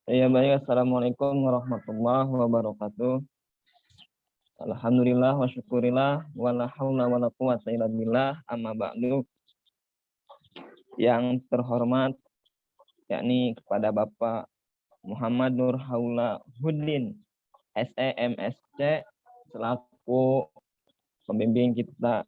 Ya baik, Assalamualaikum warahmatullahi wabarakatuh. Alhamdulillah wa syukurillah wa la haula wa la quwwata illa billah, amma ba'du. Yang terhormat yakni kepada Bapak Muhammad Nur Haula Huddin SEMSC selaku pembimbing kita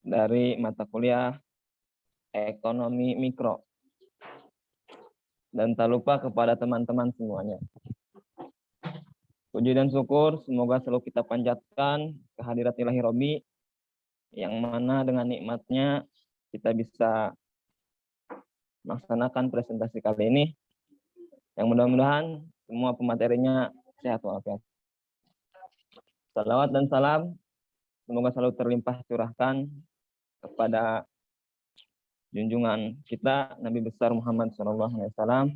dari mata kuliah Ekonomi Mikro. Dan tak lupa kepada teman-teman semuanya. Puji dan syukur semoga selalu kita panjatkan kehadirat Ilahi Robbi, yang mana dengan nikmatnya kita bisa melaksanakan presentasi kali ini, yang mudah-mudahan semua pematerinya sehat walafiat. Salawat dan salam semoga selalu terlimpah curahkan kepada junjungan kita Nabi besar Muhammad SAW,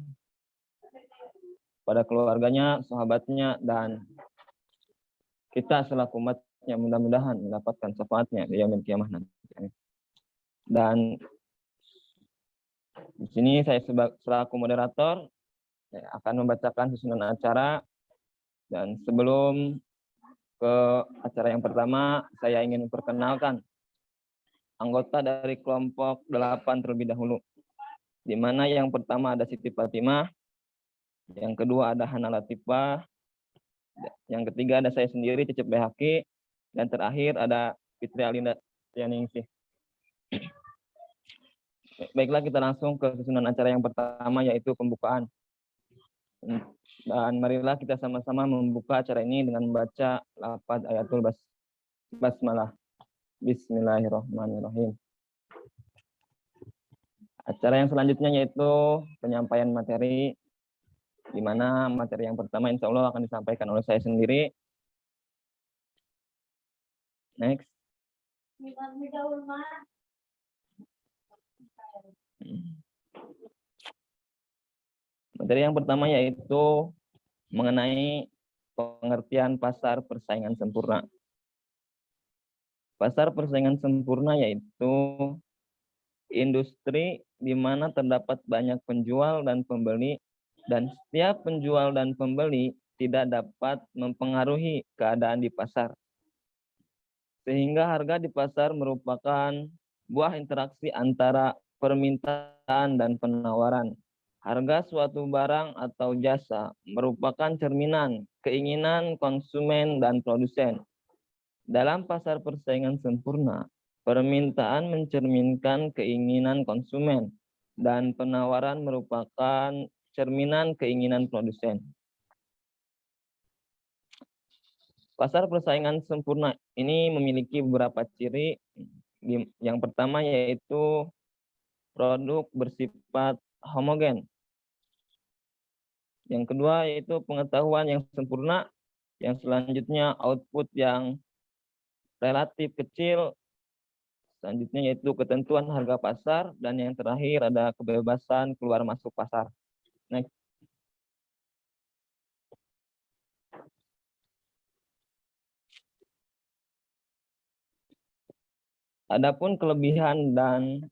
pada keluarganya, sahabatnya, dan kita selaku umatnya mudah-mudahan mendapatkan syafaatnya di yaumil kiamah nanti. Dan di sini saya selaku moderator akan membacakan susunan acara. Dan sebelum ke acara yang pertama, saya ingin memperkenalkan anggota dari kelompok 8 terlebih dahulu, di mana yang pertama ada Siti Fatimah, yang kedua ada Hana Latifah, yang ketiga ada saya sendiri Cecep Behaki, dan terakhir ada Fitri Alinda Tianingsih. Baiklah, kita langsung ke susunan acara yang pertama, yaitu pembukaan. Dan marilah kita sama-sama membuka acara ini dengan membaca lafaz ayatul basmalah. Bismillahirrahmanirrahim. Acara yang selanjutnya yaitu penyampaian materi, di mana materi yang pertama insya Allah akan disampaikan oleh saya sendiri. Next. Materi yang pertama yaitu mengenai pengertian pasar persaingan sempurna. Pasar persaingan sempurna yaitu industri di mana terdapat banyak penjual dan pembeli, dan setiap penjual dan pembeli tidak dapat mempengaruhi keadaan di pasar. Sehingga harga di pasar merupakan buah interaksi antara permintaan dan penawaran. Harga suatu barang atau jasa merupakan cerminan keinginan konsumen dan produsen. Dalam pasar persaingan sempurna, permintaan mencerminkan keinginan konsumen dan penawaran merupakan cerminan keinginan produsen. Pasar persaingan sempurna ini memiliki beberapa ciri. Yang pertama yaitu produk bersifat homogen. Yang kedua yaitu pengetahuan yang sempurna. Yang selanjutnya output yang relatif kecil. Selanjutnya yaitu ketentuan harga pasar. Dan yang terakhir ada kebebasan keluar masuk pasar. Next. Adapun kelebihan dan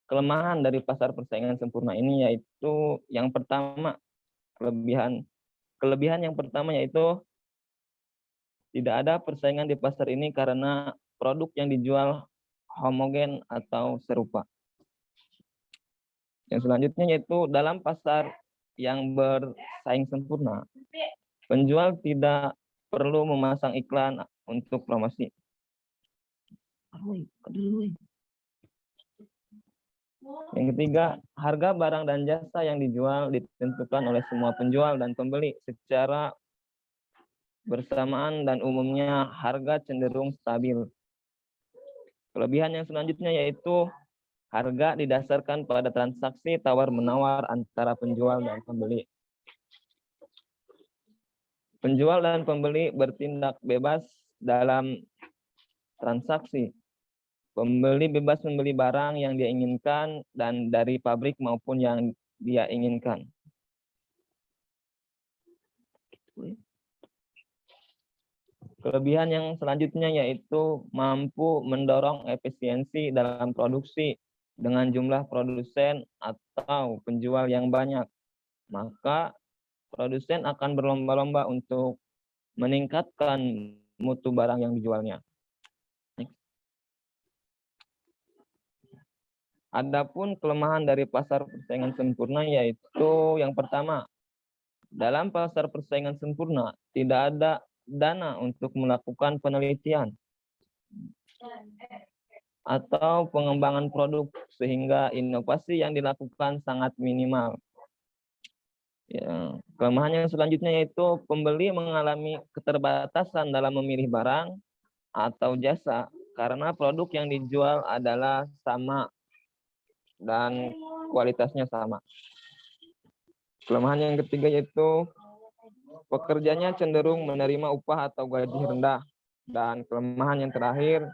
kelemahan dari pasar persaingan sempurna ini yaitu yang pertama, kelebihan yang pertama yaitu tidak ada persaingan di pasar ini karena produk yang dijual homogen atau serupa. Yang selanjutnya yaitu dalam pasar yang bersaing sempurna, penjual tidak perlu memasang iklan untuk promosi. Yang ketiga, harga barang dan jasa yang dijual ditentukan oleh semua penjual dan pembeli secara bersamaan dan umumnya harga cenderung stabil. Kelebihan yang selanjutnya yaitu harga didasarkan pada transaksi tawar-menawar antara penjual dan pembeli. Penjual dan pembeli bertindak bebas dalam transaksi. Pembeli bebas membeli barang yang dia inginkan dan dari pabrik maupun yang dia inginkan. Kelebihan yang selanjutnya yaitu mampu mendorong efisiensi dalam produksi dengan jumlah produsen atau penjual yang banyak. Maka produsen akan berlomba-lomba untuk meningkatkan mutu barang yang dijualnya. Adapun kelemahan dari pasar persaingan sempurna yaitu yang pertama, dalam pasar persaingan sempurna tidak ada dana untuk melakukan penelitian atau pengembangan produk sehingga inovasi yang dilakukan sangat minimal. Ya, kelemahan yang selanjutnya yaitu pembeli mengalami keterbatasan dalam memilih barang atau jasa karena produk yang dijual adalah sama dan kualitasnya sama. Kelemahan yang ketiga yaitu pekerjanya cenderung menerima upah atau gaji rendah. Dan kelemahan yang terakhir,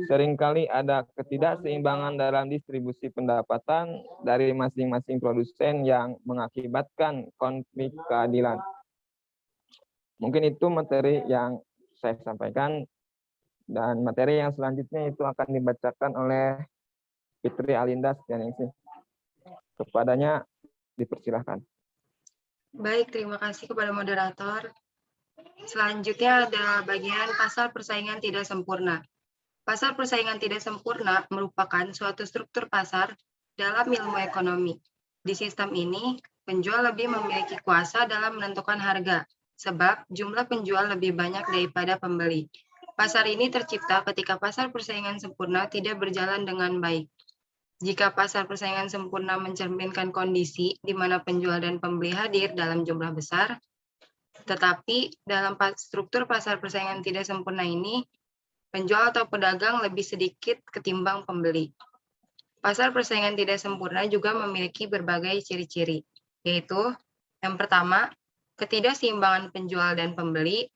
seringkali ada ketidakseimbangan dalam distribusi pendapatan dari masing-masing produsen yang mengakibatkan konflik keadilan. Mungkin itu materi yang saya sampaikan, dan materi yang selanjutnya itu akan dibacakan oleh Fitri Alinda Setianingsih. Kepadanya dipersilahkan. Baik, terima kasih kepada moderator. Selanjutnya adalah bagian pasar persaingan tidak sempurna. Pasar persaingan tidak sempurna merupakan suatu struktur pasar dalam ilmu ekonomi. Di sistem ini, penjual lebih memiliki kuasa dalam menentukan harga, sebab jumlah penjual lebih banyak daripada pembeli. Pasar ini tercipta ketika pasar persaingan sempurna tidak berjalan dengan baik. Jika pasar persaingan sempurna mencerminkan kondisi di mana penjual dan pembeli hadir dalam jumlah besar, tetapi dalam struktur pasar persaingan tidak sempurna ini, penjual atau pedagang lebih sedikit ketimbang pembeli. Pasar persaingan tidak sempurna juga memiliki berbagai ciri-ciri, yaitu yang pertama, ketidakseimbangan penjual dan pembeli,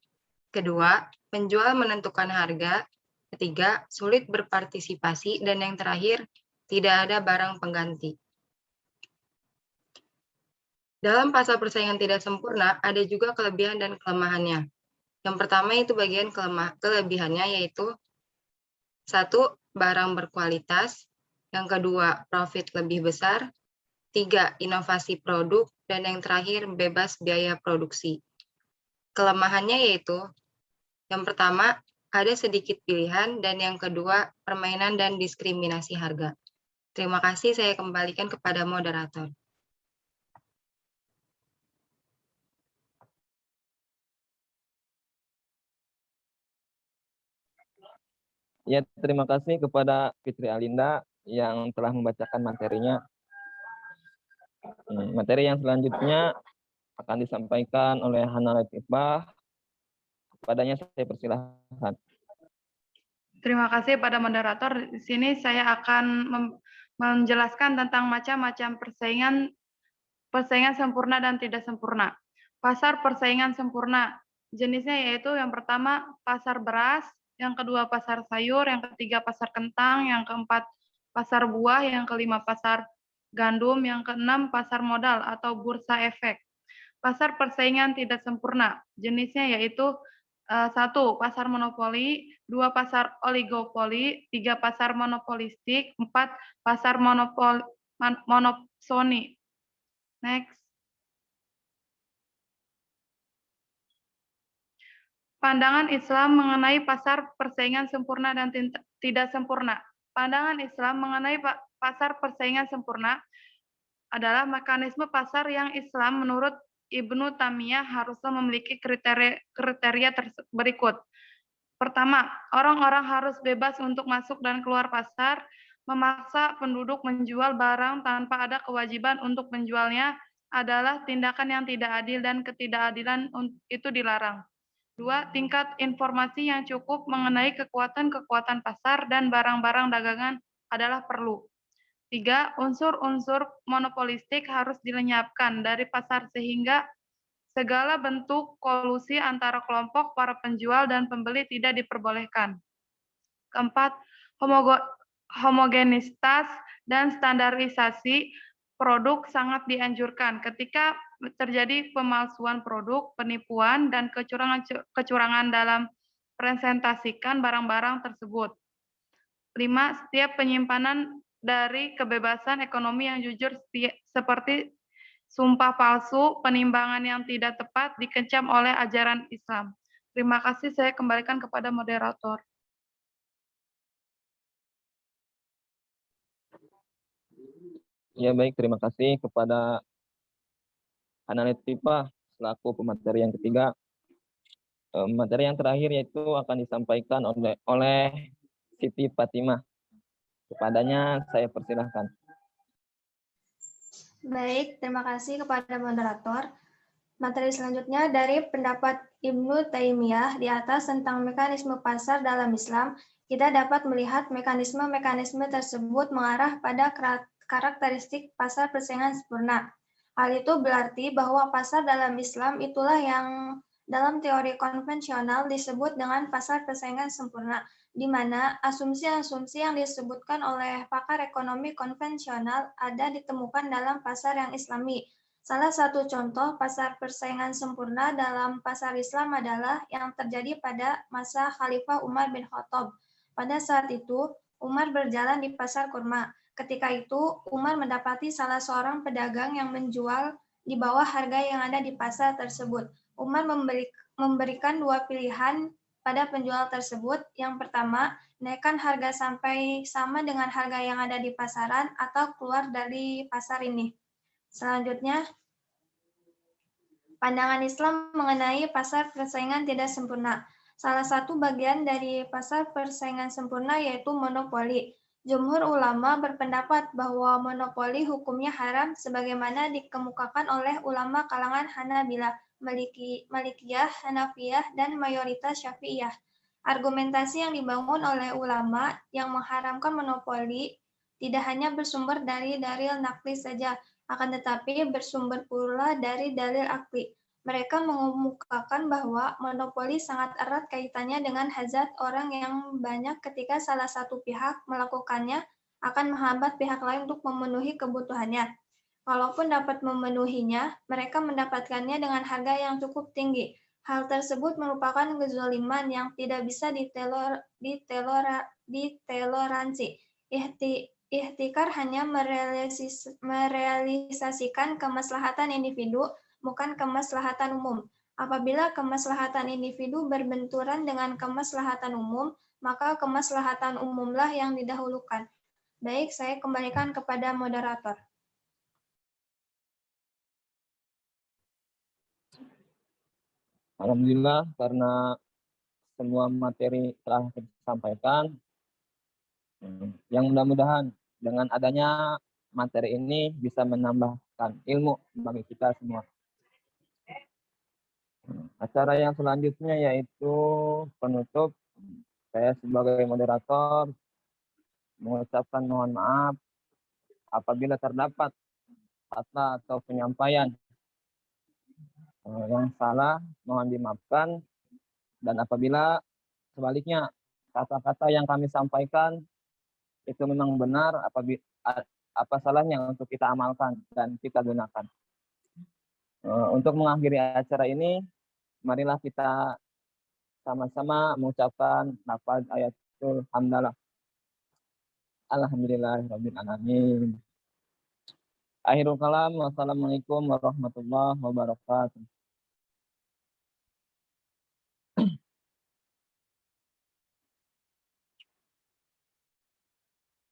kedua, penjual menentukan harga, ketiga, sulit berpartisipasi, dan yang terakhir, tidak ada barang pengganti. Dalam pasar persaingan tidak sempurna, ada juga kelebihan dan kelemahannya. Yang pertama itu bagian kelebihannya yaitu 1. Barang berkualitas, yang kedua profit lebih besar, 3. Inovasi produk, dan yang terakhir bebas biaya produksi. Kelemahannya yaitu yang pertama ada sedikit pilihan, dan yang kedua permainan dan diskriminasi harga. Terima kasih, saya kembalikan kepada moderator. Ya, terima kasih kepada Fitri Alinda yang telah membacakan materinya. Materi yang selanjutnya akan disampaikan oleh Hana Latifah. Kepadanya saya persilahkan. Terima kasih pada moderator. Di sini saya akan menjelaskan tentang macam-macam persaingan sempurna dan tidak sempurna. Pasar persaingan sempurna jenisnya yaitu yang pertama pasar beras, yang kedua pasar sayur, yang ketiga pasar kentang, yang keempat pasar buah, yang kelima pasar gandum, yang keenam pasar modal atau bursa efek. Pasar persaingan tidak sempurna jenisnya yaitu 1. Pasar monopoli, 2. Pasar oligopoli, 3. Pasar monopolistik, 4. Pasar monopsoni. Next. Pandangan Islam mengenai pasar persaingan sempurna dan tidak sempurna. Pandangan Islam mengenai pasar persaingan sempurna adalah mekanisme pasar yang Islam menurut Ibnu Taimiyah harusnya memiliki kriteria berikut. Pertama, orang-orang harus bebas untuk masuk dan keluar pasar, memaksa penduduk menjual barang tanpa ada kewajiban untuk menjualnya adalah tindakan yang tidak adil dan ketidakadilan itu dilarang. 2. Tingkat informasi yang cukup mengenai kekuatan-kekuatan pasar dan barang-barang dagangan adalah perlu. 3. Unsur-unsur monopolistik harus dilenyapkan dari pasar sehingga segala bentuk kolusi antara kelompok para penjual dan pembeli tidak diperbolehkan. Keempat, homogenitas dan standarisasi produk sangat dianjurkan ketika terjadi pemalsuan produk, penipuan, dan kecurangan dalam presentasikan barang-barang tersebut. 5. Setiap penyimpanan dari kebebasan ekonomi yang jujur seperti sumpah palsu, penimbangan yang tidak tepat dikecam oleh ajaran Islam. Terima kasih, saya kembalikan kepada moderator. Ya baik, terima kasih kepada analis FIPA selaku pemateri yang ketiga. Materi yang terakhir yaitu akan disampaikan oleh Siti Fatimah. Kepadanya saya persilahkan. Baik, terima kasih kepada moderator. Materi selanjutnya dari pendapat Ibnu Taimiyah di atas tentang mekanisme pasar dalam Islam, kita dapat melihat mekanisme-mekanisme tersebut mengarah pada karakteristik pasar persaingan sempurna. Hal itu berarti bahwa pasar dalam Islam itulah yang dalam teori konvensional disebut dengan pasar persaingan sempurna, di mana asumsi-asumsi yang disebutkan oleh pakar ekonomi konvensional ada ditemukan dalam pasar yang Islami. Salah satu contoh pasar persaingan sempurna dalam pasar Islam adalah yang terjadi pada masa Khalifah Umar bin Khattab. Pada saat itu, Umar berjalan di pasar kurma. Ketika itu, Umar mendapati salah seorang pedagang yang menjual di bawah harga yang ada di pasar tersebut. Umar memberikan dua pilihan pada penjual tersebut. Yang pertama, naikkan harga sampai sama dengan harga yang ada di pasaran atau keluar dari pasar ini. Selanjutnya, pandangan Islam mengenai pasar persaingan tidak sempurna. Salah satu bagian dari pasar persaingan sempurna yaitu monopoli. Jumhur ulama berpendapat bahwa monopoli hukumnya haram sebagaimana dikemukakan oleh ulama kalangan Hanabilah, Malikiyah, Hanafiyah, dan mayoritas Syafi'iyah. Argumentasi yang dibangun oleh ulama yang mengharamkan monopoli tidak hanya bersumber dari dalil nakli saja, akan tetapi bersumber pula dari dalil akli. Mereka mengemukakan bahwa monopoli sangat erat kaitannya dengan hazard orang yang banyak ketika salah satu pihak melakukannya akan menghambat pihak lain untuk memenuhi kebutuhannya. Kalaupun dapat memenuhinya, mereka mendapatkannya dengan harga yang cukup tinggi. Hal tersebut merupakan kezaliman yang tidak bisa ditoleransi. Ihtikar hanya merealisasikan kemaslahatan individu, bukan kemaslahatan umum. Apabila kemaslahatan individu berbenturan dengan kemaslahatan umum, maka kemaslahatan umumlah yang didahulukan. Baik, saya kembalikan kepada moderator. Alhamdulillah karena semua materi telah disampaikan. Yang mudah-mudahan dengan adanya materi ini bisa menambahkan ilmu bagi kita semua. Acara yang selanjutnya yaitu penutup. Saya sebagai moderator mengucapkan mohon maaf apabila terdapat kata atau penyampaian yang salah, mohon dimaafkan. Dan apabila sebaliknya kata-kata yang kami sampaikan itu memang benar, apa salahnya untuk kita amalkan dan kita gunakan. Untuk mengakhiri acara ini, marilah kita sama-sama mengucapkan lafaz ayatul hamdalah. Alhamdulillahirabbil alamin. Akhirul kalam, wassalamualaikum warahmatullahi wabarakatuh.